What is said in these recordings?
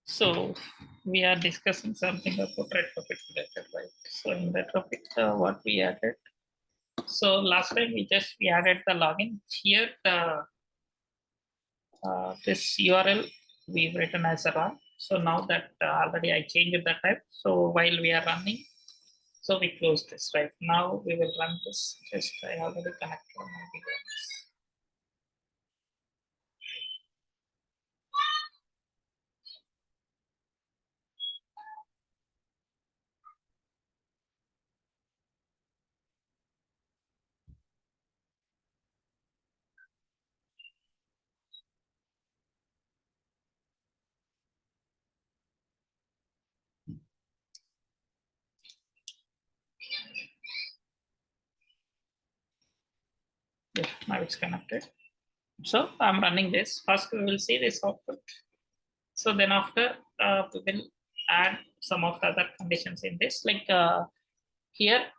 So we are discussing something about retrofit related, right? So in retrofit, what we added. So last time we added the login here. This URL we've written as a wrong. So now that already I changed the type. So while we are running, so we close this right now. We will run this. Just I already connected my device. Yeah, now it's connected. So I'm running this. First, we will see this output. So then after, we will add some of the other conditions in this. Like here,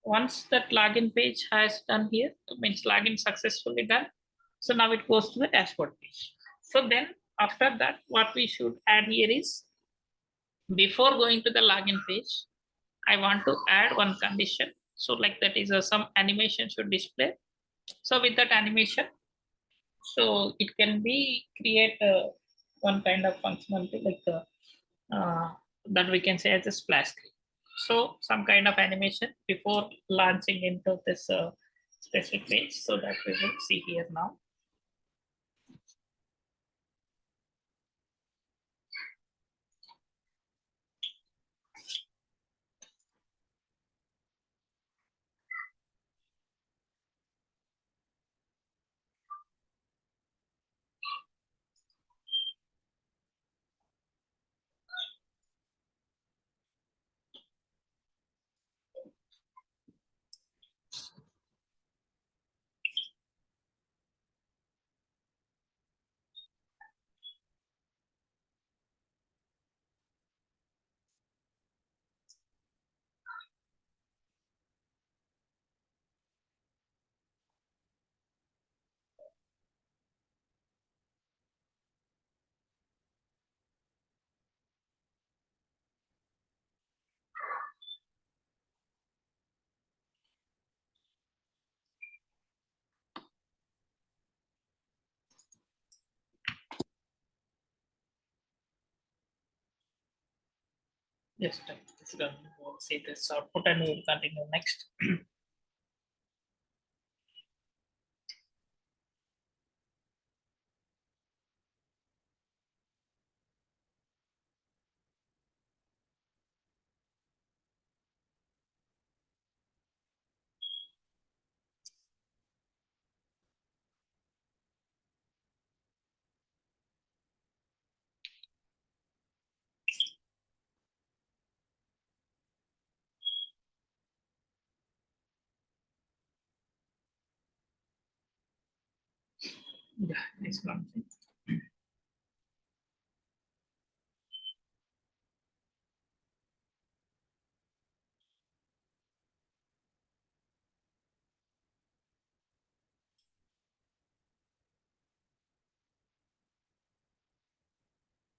once that login page has done here, means login successfully done. So now it goes to the dashboard page. So then after that, what we should add here is, before going to the login page, I want to add one condition. So like that is some animation should display. So with that animation, so it can be create one kind of functionality like that we can say as a splash screen. So some kind of animation before launching into this specific page. So that we will see here now. Yes, this is done. We'll see this output and we will continue next. Yeah, it's launching.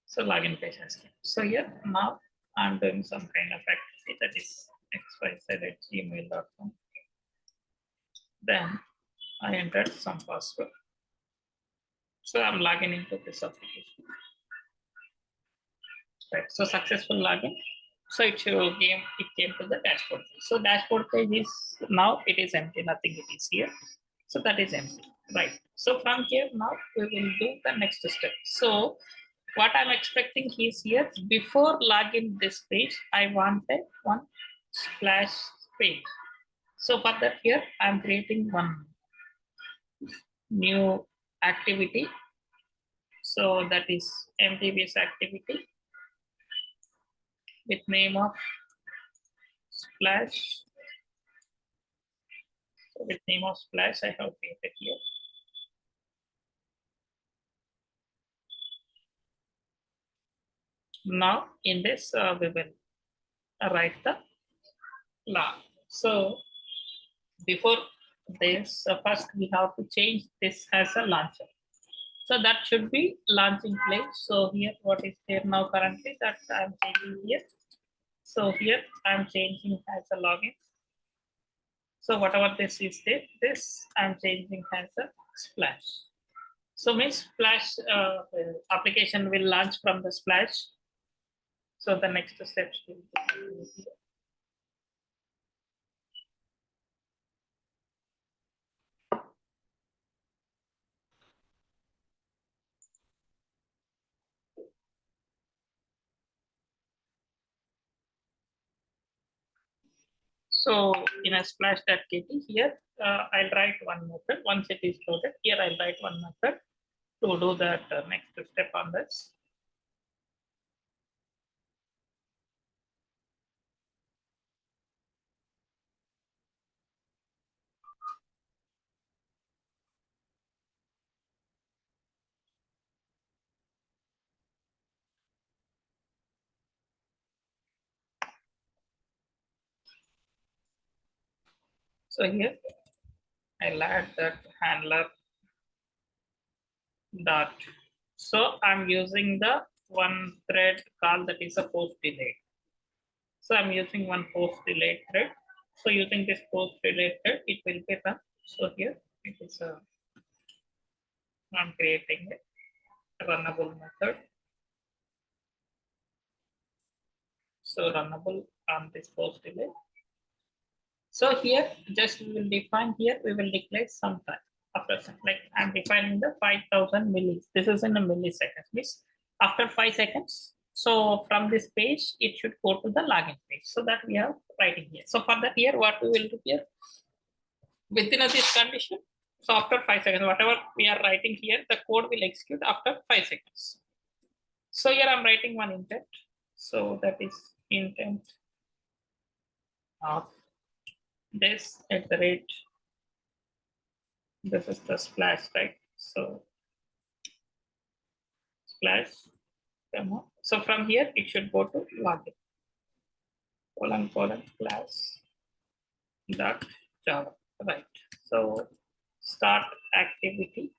So login page has came. So here now I'm doing some kind of activity that is xyz@gmail.com. Then I entered some password. So I'm logging into this application. Right. So successful login. So it came to the dashboard. So dashboard page is now it is empty, nothing it is here. So that is empty. Right. So from here now we will do the next step. So what I'm expecting is here before login this page, I wanted one splash screen. So for that here, I'm creating one new activity. So that is MTBS activity with name of splash. So with name of splash, I have created here. Now in this, we will write the log. So before this, first we have to change this as a launcher. So that should be launching place. So here what is there now currently that I'm changing here. So here I'm changing as a login. So whatever this is there, this I'm changing as a splash. So means splash application will launch from the splash. So the next steps will be. So in a splash.kt here, I'll write one method. Once it is loaded, here I'll write one method to do that next step on this. So here I'll add that handler dot. So I'm using the one thread call that is a post delayed. So I'm using one post delayed thread. So using this post delayed thread, it will be run. So here it is I'm creating a runnable method. So runnable on this post delay. So here just we will define here, we will declare some time after some, like I'm defining the 5,000 millis. This is in a milliseconds, means after 5 seconds. So from this page, it should go to the login page. So that we are writing here. So for that here, what we will do here within this condition. So after 5 seconds, whatever we are writing here, the code will execute after 5 seconds. So here I'm writing one intent. So that is intent of this at the rate. This is the splash, right? So splash demo. So from here it should go to login. Colon class dot Java. Right. So start activity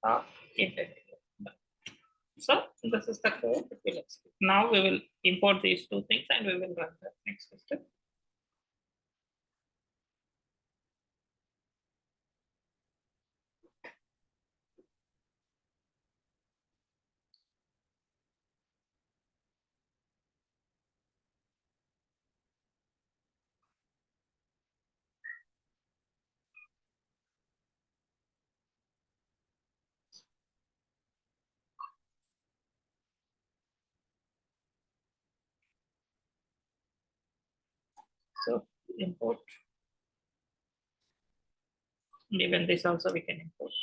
of intent. So this is the code that will execute. Now we will import these two things and we will run the next step. So import. Even this also we can import.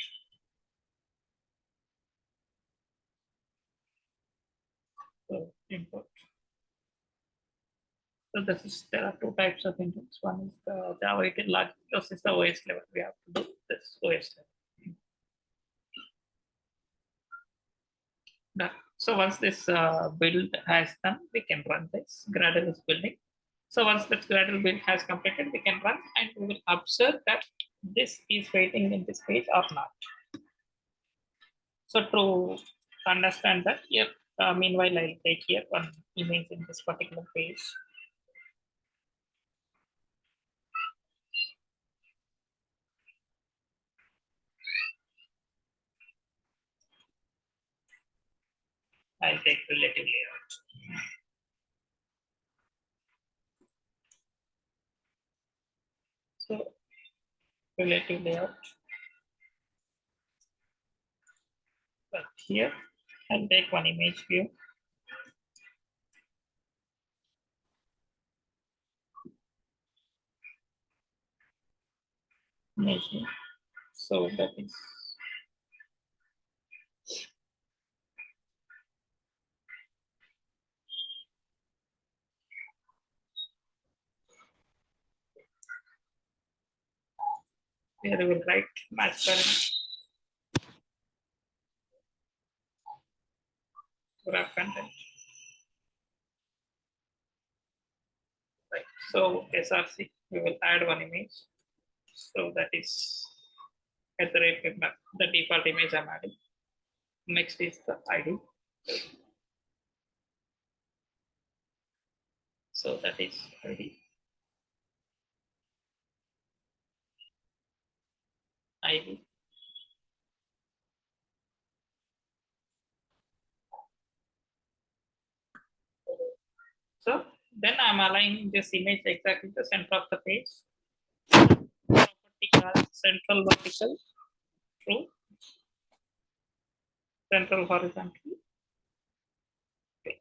So import. So this is there are two types of intents. One is the Java 18 large. This is the OS level. We have to do this OS level. Done. So once this build has done, we can run this. Gradle is building. So once that Gradle build has completed, we can run and we will observe that this is waiting in this page or not. So to understand that here, meanwhile, I'll take here one image in this particular page. I'll take relative layout. So relative layout. But here, I'll take one image view. Image view. So that is here we will write match current graph content. Right. So SRC, we will add one image. So that is at the rate the default image I'm adding. Next is the ID. So that is ID. ID. So then I'm aligning this image exactly the center of the page. Property called central vertical, true. Central horizontal. Okay.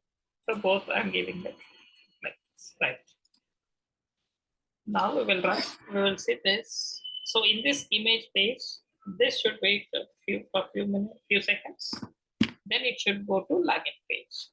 So both I'm giving that like right. Now we will run. We will see this. So in this image page, this should wait a few minutes, few seconds. Then it should go to login page.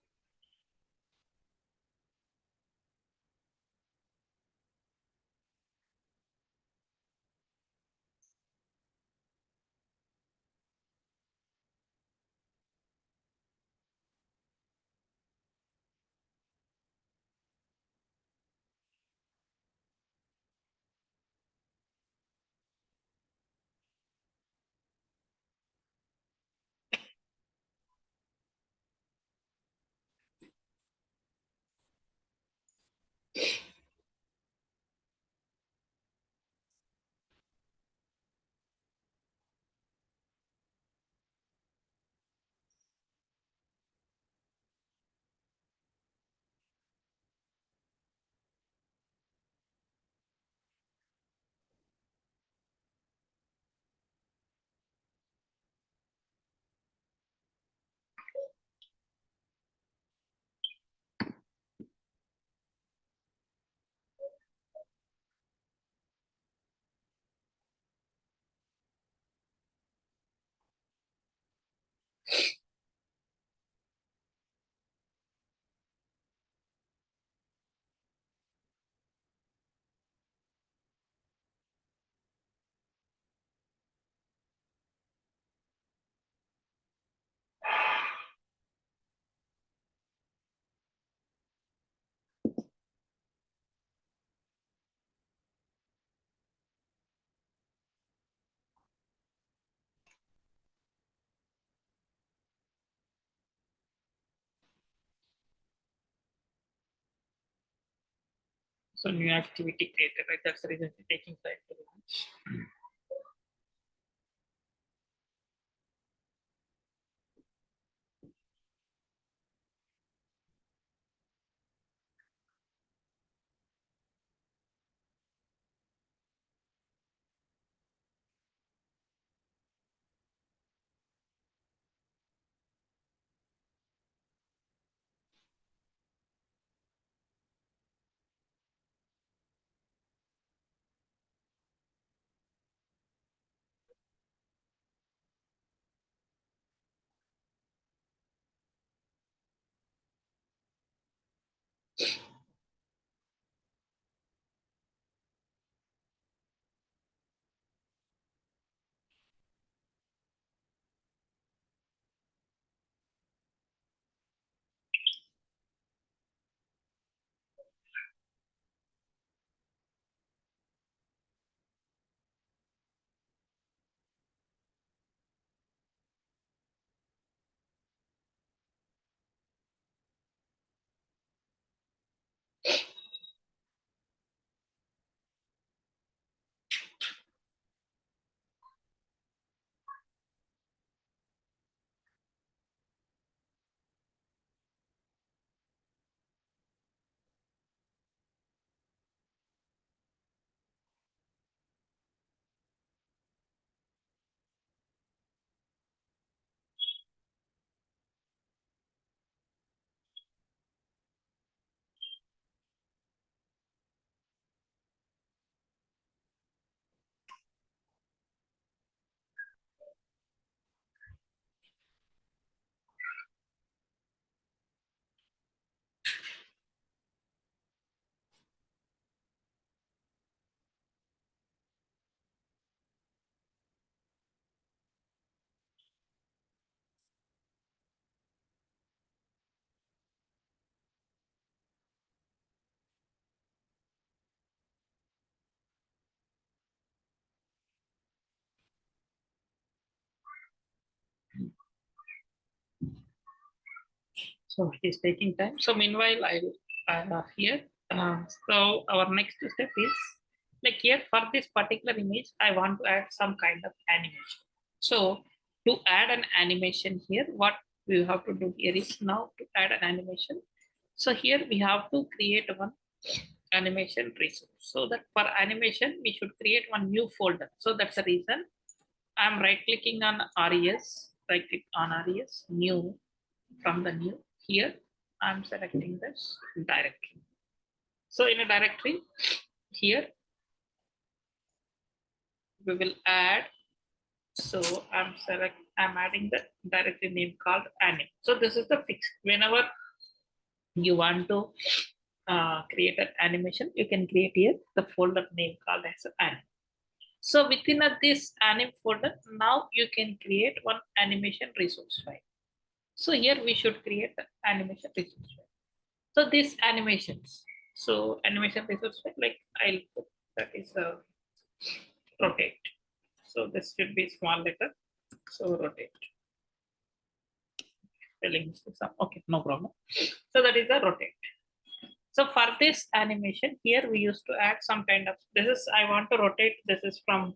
So new activity created, right? That's the reason it's taking time to launch. So it is taking time. So meanwhile, I'll here. So our next step is like here for this particular image, I want to add some kind of animation. So to add an animation here, what we have to do here is now to add an animation. So here we have to create one animation resource. So that for animation, we should create one new folder. So that's the reason I'm right clicking on RES, right click on RES, new, from the new. Here, I'm selecting this directory. So in a directory, here we will add. So I'm adding the directory name called anim. So this is the fix. Whenever you want to create an animation, you can create here the folder name called as anim. So within this anim folder, now you can create one animation resource file. So here we should create the animation resource file. So these animations, so animation resource file, like I'll put that is a rotate. So this should be small letter. So rotate. Spelling some. Okay, no problem. So that is a rotate. So for this animation here, we used to add some kind of, this is, I want to rotate, this is from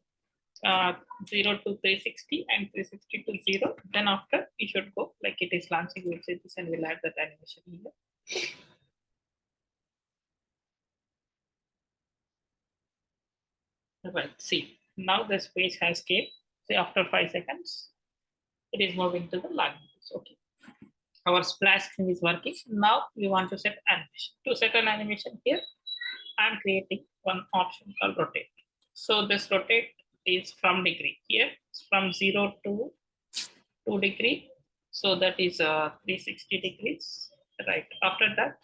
0 to 360 and 360 to 0. Then after we should go like it is launching, we'll say this and we'll add that animation here. Right, see, now this page has came. Say after 5 seconds, it is moving to the login. Okay. Our splash screen is working. Now we want to set animation. To set an animation here, I'm creating one option called rotate. So this rotate is from degree. Here it's from 0 to 2 degree. So that is 360 degrees. Right. After that,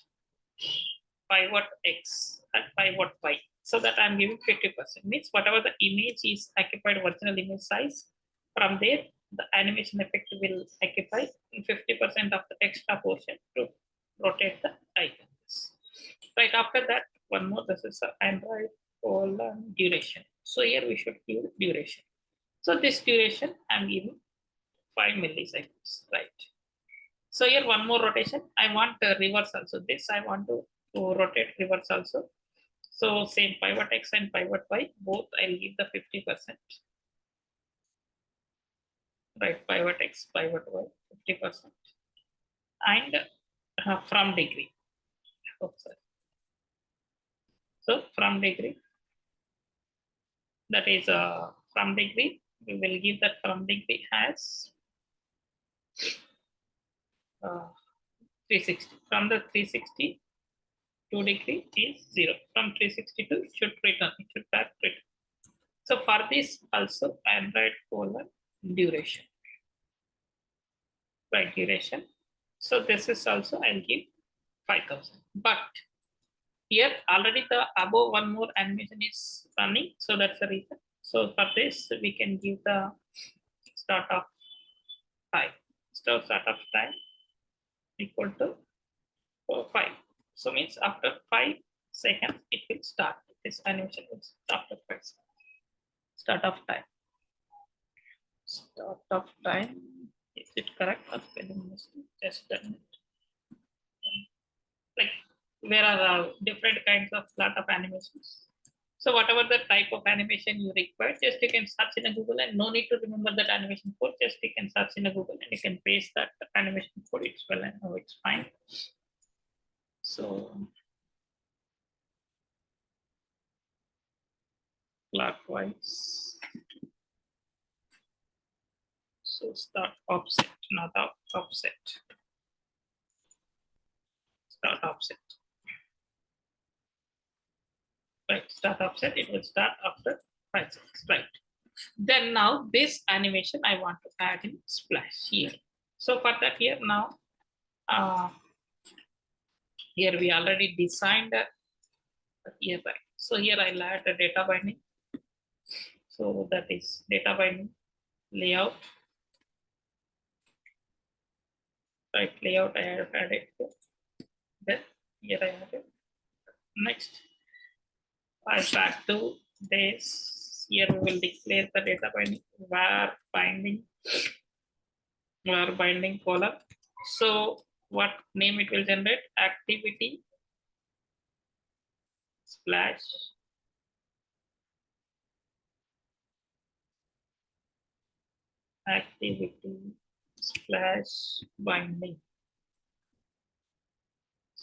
pivot X and pivot Y. So that I'm giving 50%. Means whatever the image is occupied original image size, from there the animation effect will occupy 50% of the extra portion to rotate the icons. Right after that, one more, this is Android colon duration. So here we should give duration. So this duration I'm giving 5 milliseconds, right? So here one more rotation. I want reverse also. This I want to rotate reverse also. So same pivot X and pivot Y, both I'll give the 50%. Right, pivot X, pivot Y, 50%. And from degree. Oh, sorry. So from degree, that is from degree, we will give that from degree as 360. From the 360, 2 degree is 0. From 362 should return, it should back return. So for this also Android colon duration. Right, duration. So this is also I'll give 5,000. But here already the above one more animation is running. So that's the reason. So for this, we can give the start of time. So start of time equal to 5. So means after 5 seconds, it will start. This animation will start after 5 seconds. Start of time. Start of time. Is it correct or spelling mistake? Just done it. Like there are different kinds of lot of animations. So whatever the type of animation you require, just you can search in a Google and no need to remember that animation code. Just you can search in a Google and you can paste that animation code. It's well and oh, it's fine. So clockwise. So start offset, not offset. Start offset. Right, start offset. It will start after 5 seconds. Right. Then now this animation I want to add in splash here. So for that here now, here we already designed here, right? So here I'll add a data binding. So that is data binding layout. Right, layout I have added. Then here I have it. Next, I back to this. Here we will declare the data binding var binding Where binding color. So what name it will generate? Activity splash activity splash binding.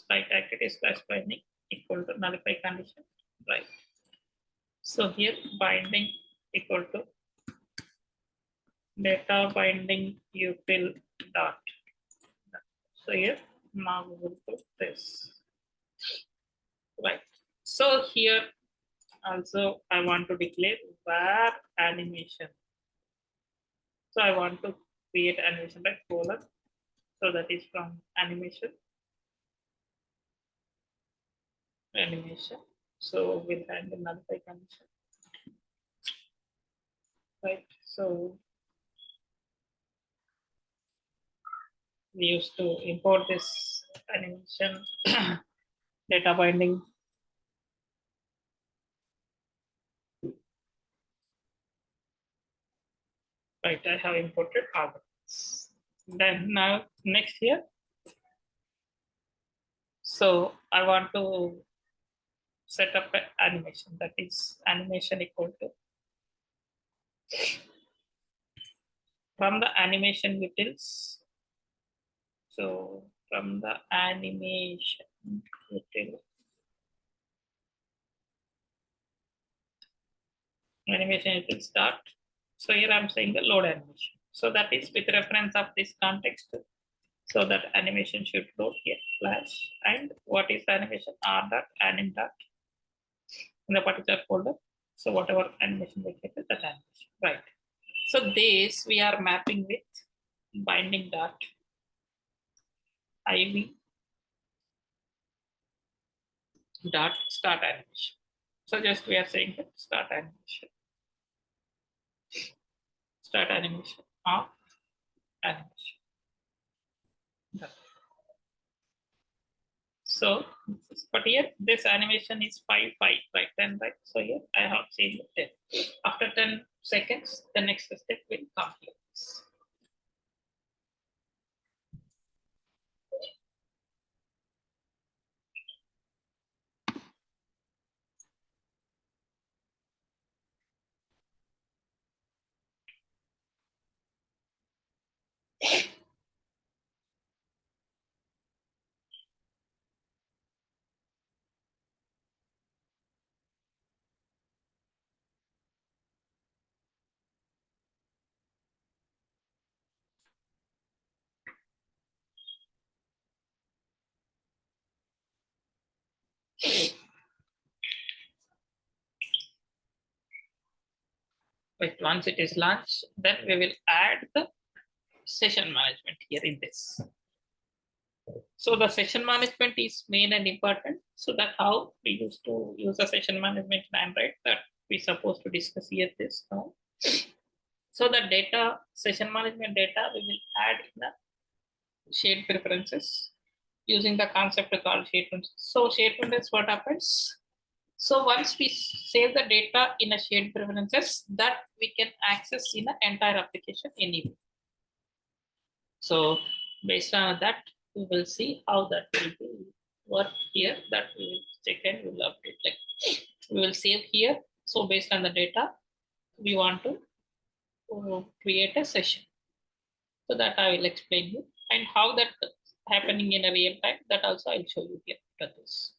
Right, activity splash binding equal to nullify condition. Right. So here binding equal to data binding util dot. So here now we will put this. Right. So here also I want to declare where animation. So I want to create animation like color. So that is from animation. So we'll handle nullify condition. Right. So we used to import this animation data binding. Right, I have imported arguments. Then now next here. So I want to set up an animation, that is animation equal to from the animation utils. So from the animation util start. So here I'm saying the load animation. So that is with reference of this context. So that animation should load here flash, and what is the animation? R dot anim dot in the particular folder. So whatever animation we get is that animation. Right. So this we are mapping with binding dot iv dot start animation. So just we are saying that start animation of animation. Done. So, but here this animation is 5 5 right 10 right. So here I have changed 10. After 10 seconds, the next step will complete this. But once it is launched, then we will add the session management here in this. So the session management is main and important. So that how we used to use the session management in Android that we supposed to discuss here this now. So the data session management data we will add in the shared preferences using the concept called shared preferences. So shared preferences, what happens? So once we save the data in a shared preferences, that we can access in the entire application anyway. So based on that, we will see how that will be work here. That we will check and we will update. Like we will save here. So based on the data, we want to create a session. So that I will explain you, and how that happening in a real time. That also I'll show you here after this.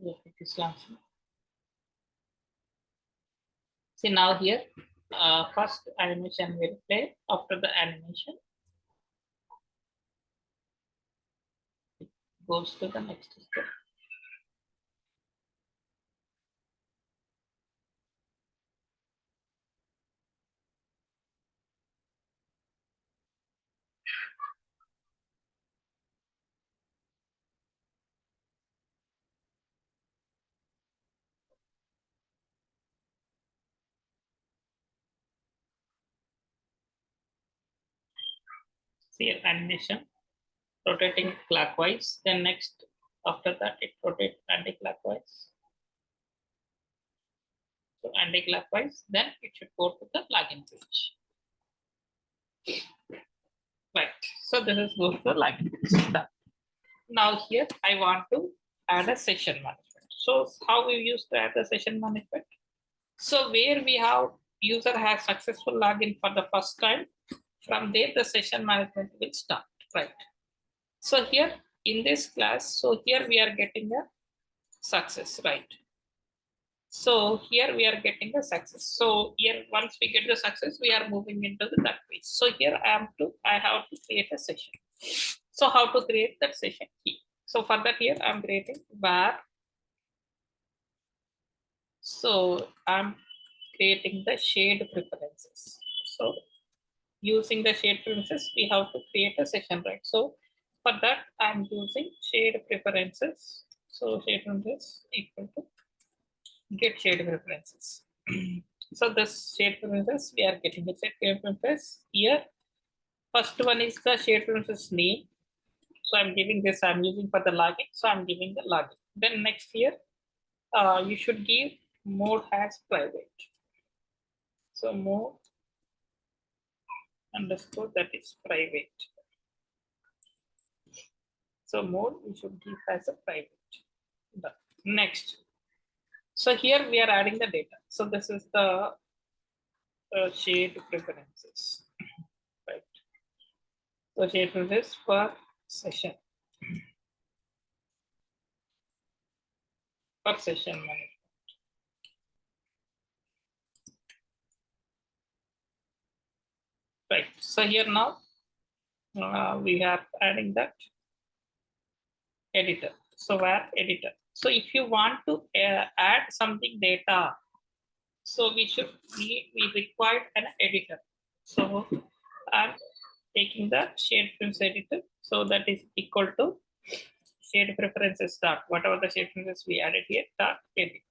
Yeah, it is launching. See now here, first animation will play. After the animation, it goes to the next step. See here, animation rotating clockwise. Then next, after that, it rotates anti-clockwise. So anti-clockwise, then it should go to the login page. Right. So this is go to the login page. Done. Now here I want to add a session management. So how we use to add the session management? So where we have user has successful login for the first time, from there the session management will start, right? So here in this class, so here we are getting a success, right? So here we are getting a success. So here once we get the success, we are moving into the that page. So here I have to create a session. So how to create that session key? So for that here I'm creating var. So I'm creating the shade preferences. So using the shade preferences, we have to create a session, right? So for that I'm using shade preferences. So shade preferences equal to get shade preferences. So this shade preferences, we are getting the shade preferences here. First one is the shade preferences name. So I'm giving this, I'm using for the login. So I'm giving the login. Then next here, you should give mode as private. So mode underscore that is private. So mode we should give as a private. Next. So here we are adding the data. So this is the shade preferences. Right. So shade preferences for session. For session management. Right. So here now we are adding that editor. So where editor. So if you want to add something data, so we require an editor. So I'm taking the shade preference editor. So that is equal to shade preferences dot whatever the shade preferences we added here dot edit.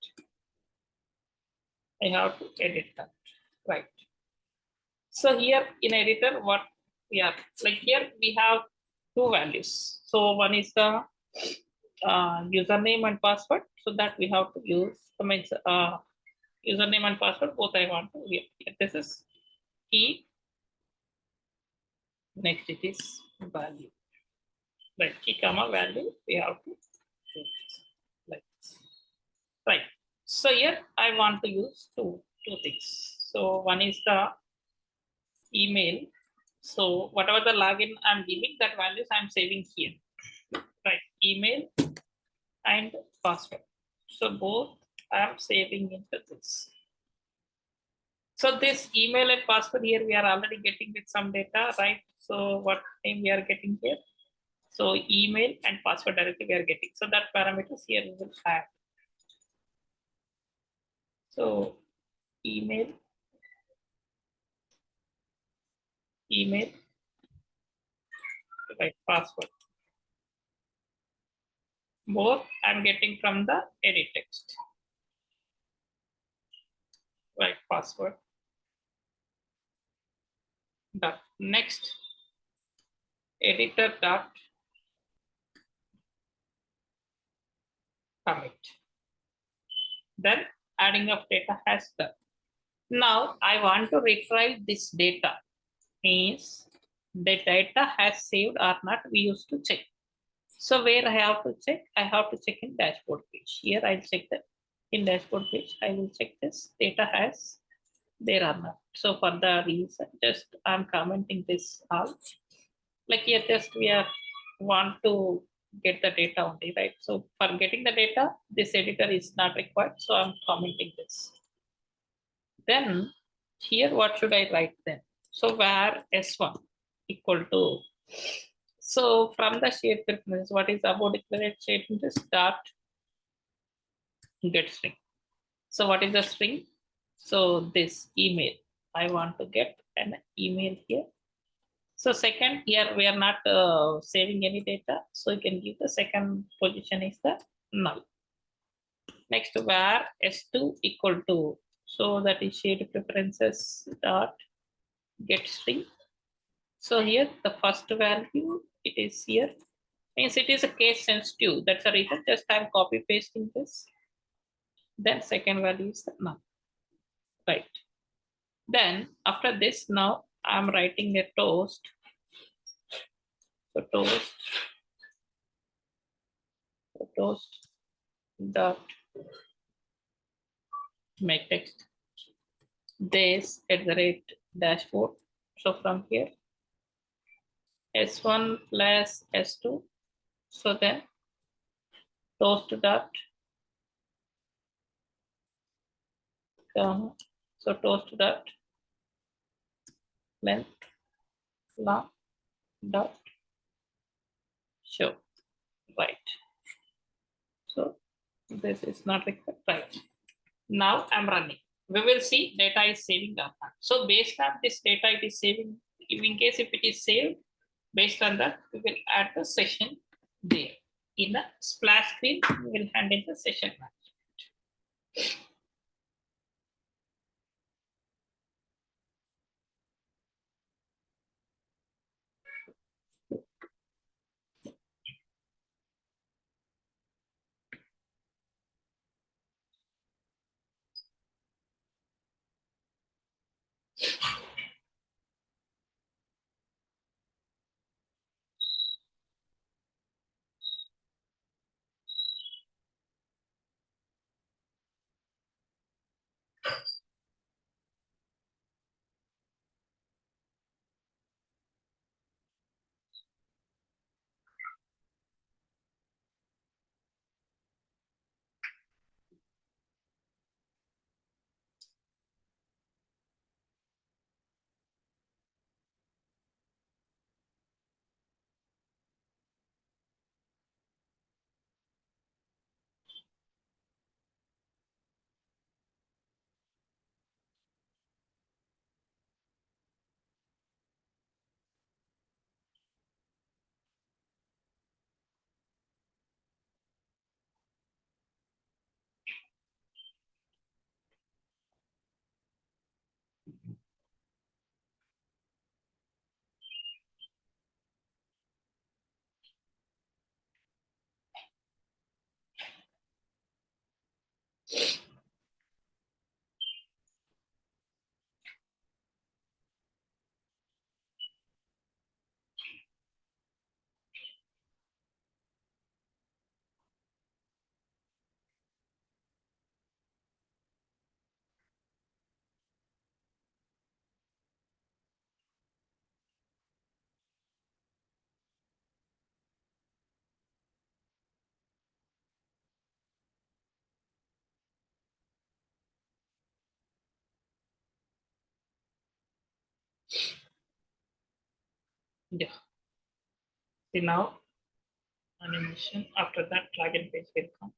I have to edit that, right? So here in editor, what we have like here we have two values. So one is the username and password. So that we have to use username and password. Both I want to here. This is key. Next it is value. Right, key comma value. We have to use like this. Right. So here I want to use two things. So one is the email. So whatever the login I'm giving, that values I'm saving here. Right, email and password. So both I'm saving into this. So this email and password here we are already getting with some data, right? So what name we are getting here? So email and password directly we are getting. So that parameters here we will add. So email, right, password. Both I'm getting from the edit text. Right, password. Dot. Next, editor dot commit. Then adding of data has done. Now I want to retrieve this data. Means the data has saved or not, we used to check. So where I have to check? I have to check in dashboard page. Here I'll check that in dashboard page. I will check this data has there or not. So for the reason, just I'm commenting this out. Like here just we are want to get the data only, right? So for getting the data, this editor is not required. So I'm commenting this. Then here, what should I write then? So where S1 equal to, so from the shared preference, what is about declared shared interest dot get string. So what is the string? So this email, I want to get an email here. So second, here we are not saving any data. So you can give the second position is the null. Next, where S2 equal to, so that is shared preferences dot get string. So here the first value, it is here, means it is a case sensitive. That's the reason just I'm copy pasting this. Then second value is the null, right? Then after this, now I'm writing a toast. So toast dot make text this at the rate dashboard. So from here S1 plus S2. So then toast dot so toast dot length long dot show, right? So this is not required, right? Now I'm running. We will see data is saving or not. So based on this data, it is saving. If in case if it is saved, based on that, we will add the session there. In the splash screen, we will handle the session management. Yeah. See now animation. After that, login page will come.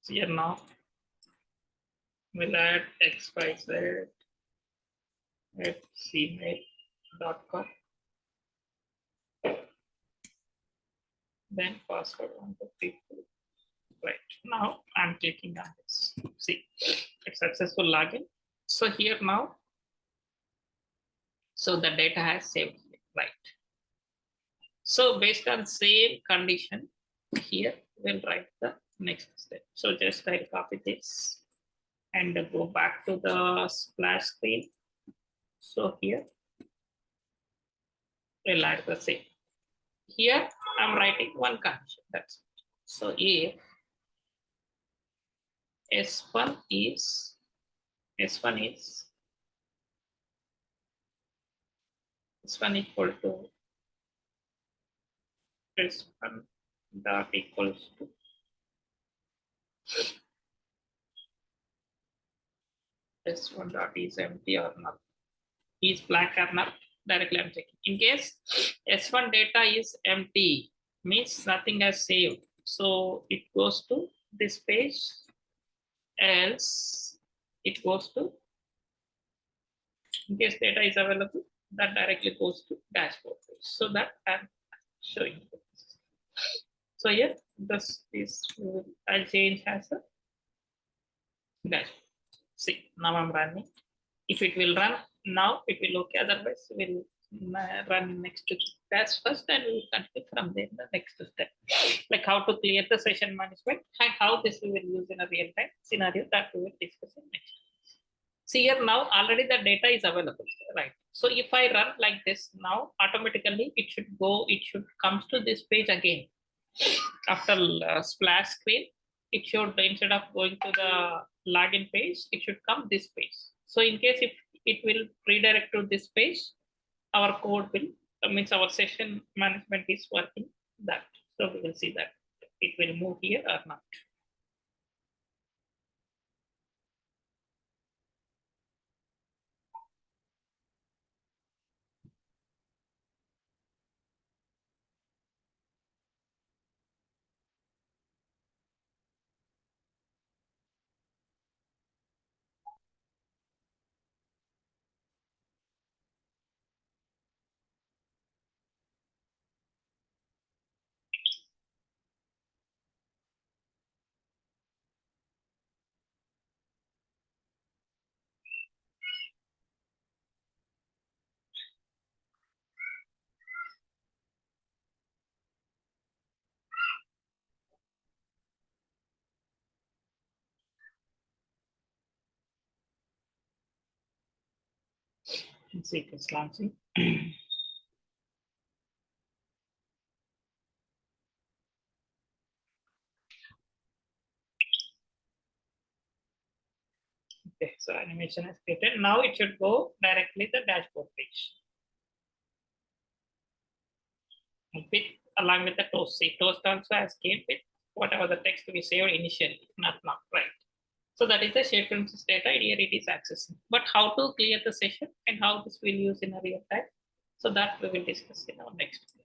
So here now we'll add xyz at gmail.com. Then password on the people. Right now I'm clicking on this. See, it's successful login. So here now, so the data has saved, right? So based on same condition, here we'll write the next step. So just I'll copy this and go back to the splash screen. So here we'll add the same. Here I'm writing one condition. That's it. So if S1 is this one equal to this one dot equals to this one dot is empty or not, is blank or not. Directly I'm checking. In case S1 data is empty, means nothing has saved. So it goes to this page, else it goes to, in case data is available, that directly goes to dashboard page. So that I'm showing. So here, this is, I'll change as a dashboard. See, now I'm running. If it will run now, it will okay. Otherwise, we'll run next to dash first, and we'll continue from there the next step. Like how to clear the session management and how this we will use in a real-time scenario that we will discuss in next. See here now already the data is available, right? So if I run like this now, automatically it should go, it should come to this page again. After splash screen, it should, instead of going to the login page, it should come this page. So in case if it will redirect to this page, our code will, means our session management is working that. So we will see that it will move here or not. Let's see if it's launching. Okay, so animation is created. Now it should go directly the dashboard page. With, along with the toast. See, toast also has came with whatever the text we saved initially, not now, right? So that is the shape films data. Here it is accessing. But how to clear the session and how this will use in a real time. So that we will discuss in our next.